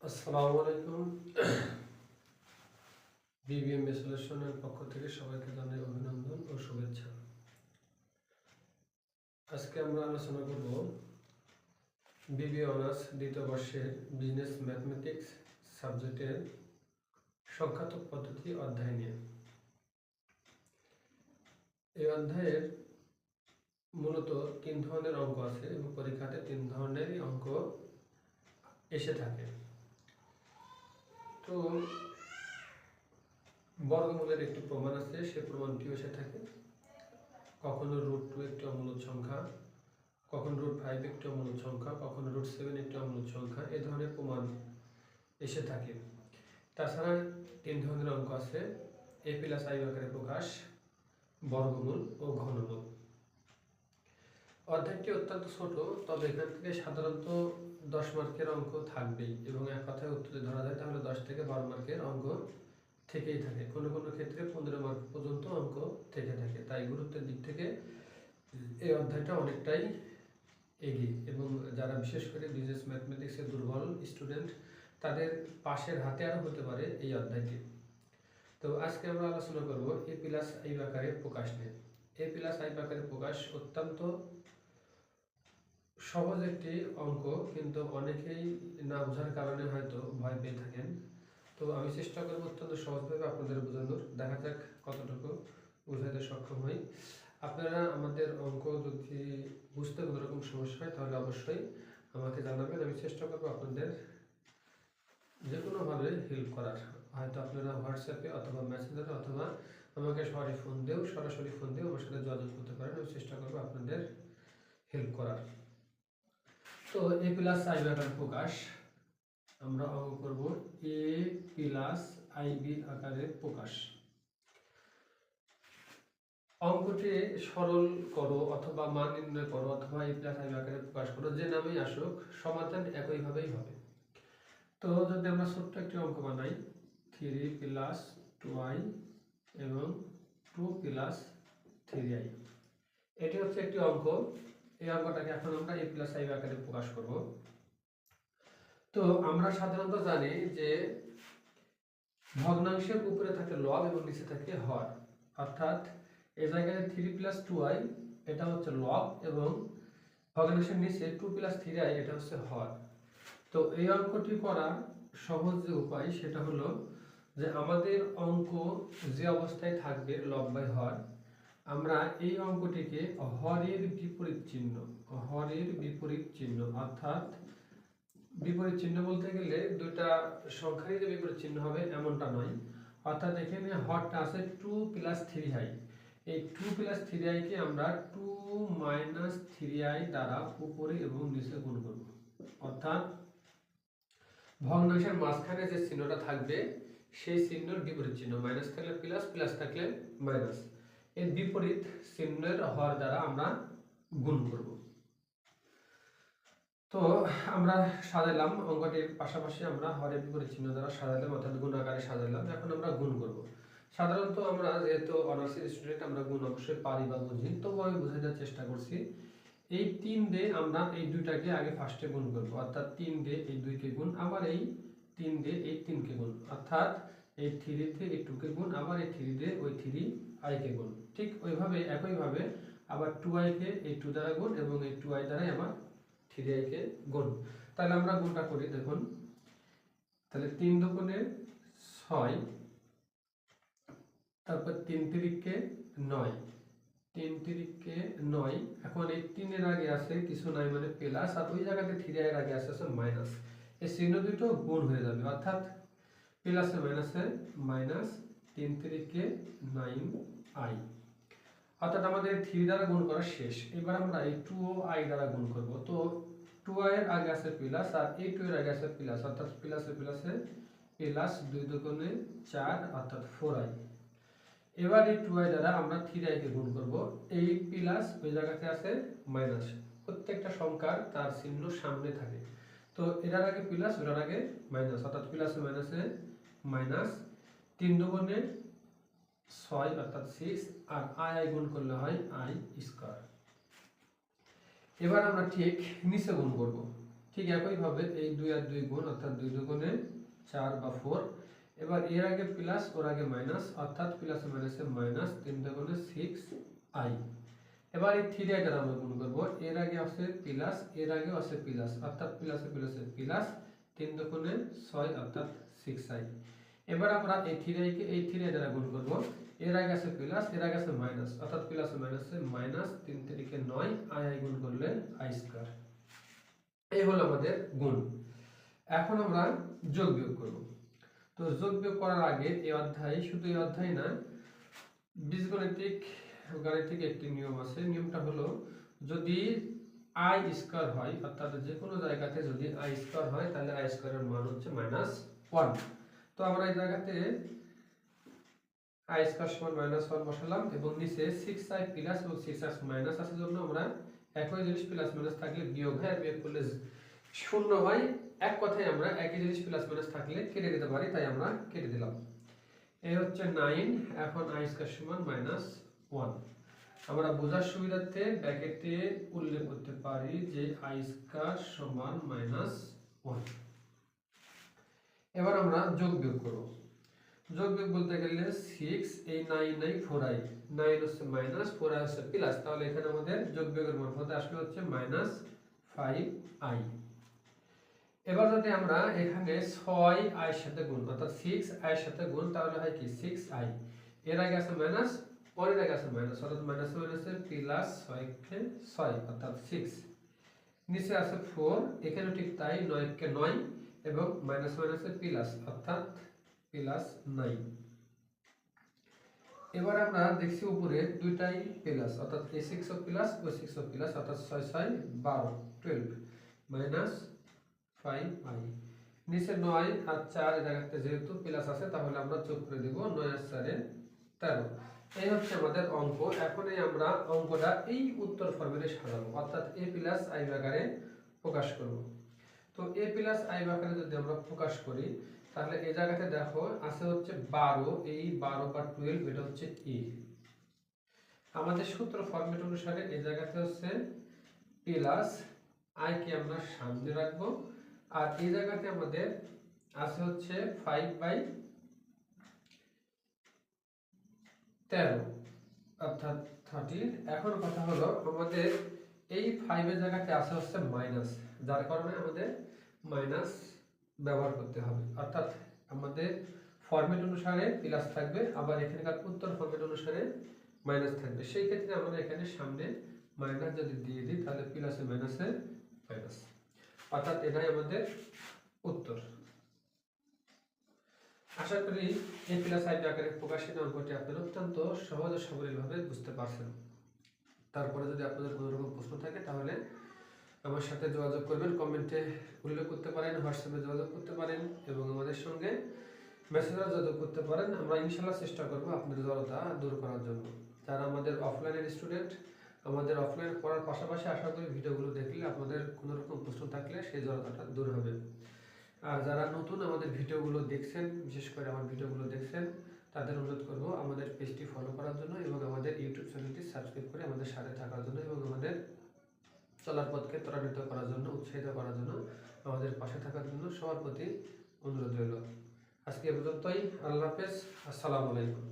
আসসালামু আলাইকুম। বিবিএম সলিউশনের পক্ষ থেকে সবাইকে জানাই অভিনন্দন ও শুভেচ্ছা। আজকে আমরা আলোচনা করব বিবিএ অনার্স দ্বিতীয় বর্ষের বিজনেস ম্যাথমেটিক্স সাবজেক্টের সংখ্যাত্মক পদ্ধতি অধ্যায় নিয়ে। এই অধ্যায়ের মূলত 3 ধরনের অঙ্ক আছে এবং পরীক্ষাতে 3 ধরনেরই অঙ্ক এসে থাকে। তো বর্গমূলের একটি প্রমাণ আছে, সেই প্রমাণটিও এসে থাকে। কখনো √2 একটি অমূলদ সংখ্যা, কখনো √5 একটি অমূলদ সংখ্যা, কখনো √7 একটি অমূলদ সংখ্যা, এই ধরনের প্রমাণ এসে থাকে। তাছাড়া 3 ধরনের অঙ্ক আছে: a + i আকারে প্রকাশ, বর্গমূল ও ঘনমূল। অধ্যায়টি অত্যন্ত ছোট, তবে এখান থেকে সাধারণত 10 মার্কের অঙ্ক থাকবেই এবং এক কথায় উত্তরে ধরা যায় তাহলে 10 থেকে 12 মার্কের অঙ্ক থেকেই থাকে। কোনো কোনো ক্ষেত্রে 15 মার্ক পর্যন্ত অঙ্ক থেকে থাকে। তাই গুরুত্বের দিক থেকে এই অধ্যায়টা অনেকটাই এগিয়ে এবং যারা বিশেষ করে বিজনেস ম্যাথমেটিক্সে দুর্বল স্টুডেন্ট তাদের পাশের হাতে আরও হতে পারে এই অধ্যায়টি। তো আজকে আমরা আলোচনা করব a + i আকারে প্রকাশ নিয়ে। a + i আকারে প্রকাশ অত্যন্ত সহজ একটি অঙ্ক, কিন্তু অনেকেই না বোঝার কারণে হয়তো ভয় পেয়ে থাকেন। তো আমি চেষ্টা করব অত্যন্ত সহজভাবে আপনাদের বোঝানোর। দেখা যাক কতটুকু বোঝাতে সক্ষম হই। আপনারা আমাদের অঙ্ক যদি বুঝতে কোনো রকম সমস্যা হয় তাহলে অবশ্যই আমাকে জানাবেন। আমি চেষ্টা করব আপনাদের যে কোনোভাবে হেল্প করার। হয়তো আপনারা হোয়াটসঅ্যাপে অথবা মেসেঞ্জারে অথবা আমাকে সরাসরি ফোন দিয়েও আমার সাথে যোগাযোগ করতে পারেন। আমি চেষ্টা করব আপনাদের হেল্প করার। তো a + i আকারে প্রকাশ আমরা অঙ্ক করব a + ib আকারে প্রকাশ। অঙ্কটি সরল করো অথবা মান নির্ণয় করো অথবা a + i আকারে প্রকাশ করো, যে নামেই আসুক সমাধান একইভাবেই হবে। তো যদি আমরা ছোট্ট একটি অঙ্ক বানাই 3 + 2i এবং 2 + 3i, এটি হচ্ছে একটি অঙ্ক। এই অঙ্কটাকে এখন আমরা a + i আকারে প্রকাশ করব। তো আমরা সাধারণত জানি যে ভগ্নাংশের উপরে থাকে লব এবং নিচে থাকে হর, অর্থাৎ এই জায়গায় 3 + 2i এটা হচ্ছে লব এবং ভগ্নাংশের নিচে 2 + 3i এটা হচ্ছে হর। তো এই অঙ্কটি করার সহজ যে উপায় সেটা হলো যে আমাদের অঙ্ক যে অবস্থায় থাকবে লব বাই হর, আমরা এই অঙ্কটিকে হরের বিপরীত চিহ্ন অর্থাৎ বিপরীত চিহ্ন বলতে গেলে দুইটা সংখ্যারই যে বিপরীত চিহ্ন হবে এমনটা নয়। অর্থাৎ এখানে হরটা আছে 2 + 3i, এই 2 + 3i কে আমরা 2 - 3i দ্বারা উপরে এবং নিচে গুণ করব। অর্থাৎ ভগ্নাংশের মাঝখানে যে চিহ্নটা থাকবে সেই চিহ্নের বিপরীত চিহ্ন, মাইনাস থাকলে প্লাস, প্লাস থাকলে মাইনাস, এর বিপরীত চিহ্নের হর দ্বারা আমরা গুণ করব। তো আমরা সাজালাম অঙ্কটির পাশাপাশি আমরা হরের বিপরীত চিহ্ন দ্বারা সাজালাম, অর্থাৎ গুণ আকারে সাজালাম। এখন আমরা গুণ করব। সাধারণত আমরা যেহেতু অনার্সের স্টুডেন্ট আমরা গুণ অবশ্যই পারি বা বুঝি, তবু আমি বুঝাই দেওয়ার চেষ্টা করছি। এই 3 দিয়ে আমরা এই দুইটাকে আগে ফার্স্টে গুণ করব, অর্থাৎ 3 দিয়ে এই 2 কে গুণ, আবার এই 3 দিয়ে এই 3 কে গুণ, অর্থাৎ এই 3 দিয়ে এই 2 কে গুণ, আবার এই 3 দিয়ে ওই 3i কে গুণ। ঠিক ওইভাবে একইভাবে আবার 2i কে এই 2 দ্বারা গুণ এবং এই 2i দ্বারাই আবার 3i কে গুণ। তাহলে আমরা গুণটা করি, দেখুন। তাহলে 3 × 2 = 6, তারপর 3 × 3 = 9, 3 × 3 = 9। এখন এই 3 এর আগে আছে কিছু নাই মানে প্লাস, আর ওই জায়গাতে 3i এর আগে আছে মাইনাস। এই চিহ্ন দুটো গুণ হয়ে যাবে, অর্থাৎ প্লাসে মাইনাসে মাইনাস 3 × 3 = 9i। অর্থাৎ আমাদের 3 দ্বারা গুণ করা শেষ। এবার আমরা এই 2i দ্বারা গুণ করব। তো 2i এর আগে আছে প্লাস আর এই 2 এর আগে আছে প্লাস, অর্থাৎ প্লাসে প্লাসে প্লাস 2 × 2 = 4, অর্থাৎ 4i। এবার এই 2i দ্বারা আমরা 3i কে গুণ করব। এই প্লাস ওই জায়গাতে আছে মাইনাস, প্রত্যেকটা সংখ্যার তার চিহ্ন সামনে থাকে। তো এটার আগে প্লাস ওটার আগে মাইনাস, অর্থাৎ প্লাসে মাইনাসে মাইনাস, 3 × 2 = 6, অর্থাৎ 6, আর i গুণ করলে হয় i²। এবার আমরা ঠিক নিচে গুণ করব। ঠিক একইভাবে এই 2 আর 2 গুণ অর্থাৎ 2 দুগুণে 4 বা 4। এবার এর আগে প্লাস ওর আগে মাইনাস অর্থাৎ প্লাসে মাইনাসে মাইনাস 3 দুগুণে 6i। এবার এই 3i দ্বারা আমরা গুণ করব, এর আগে আছে প্লাস এর আগেও আছে প্লাস অর্থাৎ প্লাসে প্লাসে প্লাস 3 দুগুণে 6 অর্থাৎ 6i। এবার আমরা এই 3i কে এই 3i দ্বারা গুণ করব, এর আগে আছে প্লাস এর আগে আছে মাইনাস অর্থাৎ প্লাসে মাইনাসে মাইনাস 3 3 9 i গুণ করলে i স্কয়ার। এই হলো আমাদের গুণ। এখন আমরা যোগ বিয়োগ করব। তো যোগ বিয়োগ করার আগে এই অধ্যায়, শুধু এই অধ্যায় না, বীজগণিতিক গাণিতিক একটি নিয়ম আছে। নিয়মটা হলো যদি i স্কয়ার হয় অর্থাৎ যে কোনো জায়গাতে যদি i স্কয়ার হয় তাহলে i স্কয়ারের মান হচ্ছে -1। তো আমরা এই জায়গাতে i স্কয়ার সমান -1 বসালাম এবং নিচে 6i প্লাস এবং 6x মাইনাস আছে জন্য আমরা একই জিনিস প্লাস মাইনাস থাকলে বিয়োগ হয়, বিয়োগ করলে শূন্য হয়। এক কথায় আমরা একই জিনিস প্লাস মাইনাস থাকলে কেটে দিতে পারি, তাই আমরা কেটে দিলাম। এই হচ্ছে 9। এখন i স্কয়ার সমান -1। আমরা বোঝার সুবিধার্থে ব্র্যাকেটে উল্লেখ করতে পারি যে i স্কয়ার সমান -1। এবার আমরা যোগ বিয়োগ করব। যোগ বিয়োগ বলতে গেলে 6 এই 9 নাই 4i, 9 হচ্ছে মাইনাস 4i হচ্ছে প্লাস, তাহলে এখানে আমাদের যোগ বিয়োগের মান কত আসলে হচ্ছে -5i। এবার যদি আমরা এখানে 6i এর সাথে গুণ অর্থাৎ 6i এর সাথে গুণ তাহলে হয় কি 6i, এর আগে আছে মাইনাস পরের আগে আছে মাইনাস অর্থাৎ মাইনাস মাইনাসে প্লাস 6 কে 6 অর্থাৎ 6, নিচে আছে 4 এখানে ঠিক তাই 9 কে 9 এবং মাইনাস মাইনাসে প্লাস অর্থাৎ প্লাস 9। এবার আমরা দেখছি উপরে দুইটাই প্লাস অর্থাৎ এই 6 ও প্লাস ও 6 ও প্লাস অর্থাৎ 6 6 12 12 মাইনাস 5i। নিচে 9 আর 4 এর জায়গাতে যেহেতু প্লাস আছে তাহলে আমরা যোগ করে দেব, 9 আর 4 এ 13। এই হচ্ছে আমাদের অঙ্ক। এখনই আমরা অঙ্কটা এই উত্তর ফরম্যাটে সাজাবো অর্থাৎ a প্লাস i আকারে প্রকাশ করব। তো a প্লাস i আকারে যদি আমরা প্রকাশ করি তাহলে এই জায়গাতে দেখো আছে হচ্ছে 12, এই 12 বা 12 এটা হচ্ছে a। আমাদের সূত্র ফরম্যাট অনুসারে এই জায়গাতে হচ্ছে প্লাস i কে আমরা সামনে রাখবো আর এই জায়গাতে আমাদের আছে হচ্ছে 5/13 অর্থাৎ 13। এখন কথা হলো আমাদের এই 5 এর জায়গাতে আছে হচ্ছে মাইনাস, যার কারণে আমাদের মাইনাস ব্যবহার করতে হবে অর্থাৎ আমাদের ফরম্যাট অনুসারে প্লাস থাকবে আবার এখানকার উত্তর ফরম্যাট অনুসারে মাইনাস থাকবে। সেই ক্ষেত্রে আমরা এখানে সামনে মাইনাস যদি দিয়ে দিই তাহলে প্লাসে মাইনাসে মাইনাস অর্থাৎ এটাই আমাদের উত্তর। আশা করি a প্লাস i আকারে প্রকাশিত অঙ্কটি আপনারা অত্যন্ত সহজ ও সাবলীলভাবে বুঝতে পারছেন। তারপরে যদি আপনাদের কোনো রকম প্রশ্ন থাকে তাহলে আমার সাথে যোগাযোগ করবেন, কমেন্টে উল্লেখ করতে পারেন, হোয়াটসঅ্যাপে যোগাযোগ করতে পারেন এবং আমাদের সঙ্গে মেসেজে যোগাযোগ করতে পারেন। আমরা ইনশাআল্লাহ চেষ্টা করব আপনাদের জড়তা দূর করার জন্য। যারা আমাদের অফলাইনের স্টুডেন্ট, আমাদের অফলাইন পড়ার পাশাপাশি আশা করি ভিডিওগুলো দেখলে আপনাদের কোনো রকম প্রশ্ন থাকলে সেই জড়তাটা দূর হবে। আর যারা নতুন আমাদের ভিডিওগুলো দেখছেন, বিশেষ করে আমার ভিডিওগুলো দেখছেন, তাদের অনুরোধ করব আমাদের পেজটি ফলো করার জন্য এবং আমাদের ইউটিউব চ্যানেলটি সাবস্ক্রাইব করে আমাদের সাথে থাকার জন্য এবং আমাদের চলার পথকে ত্বরান্বিত করার জন্য, উৎসাহিত করার জন্য, আমাদের পাশে থাকার জন্য সবার প্রতি অনুরোধ রইল। আজকে এ পর্যন্তই। আল্লাহ হাফেজ। আসসালামু আলাইকুম।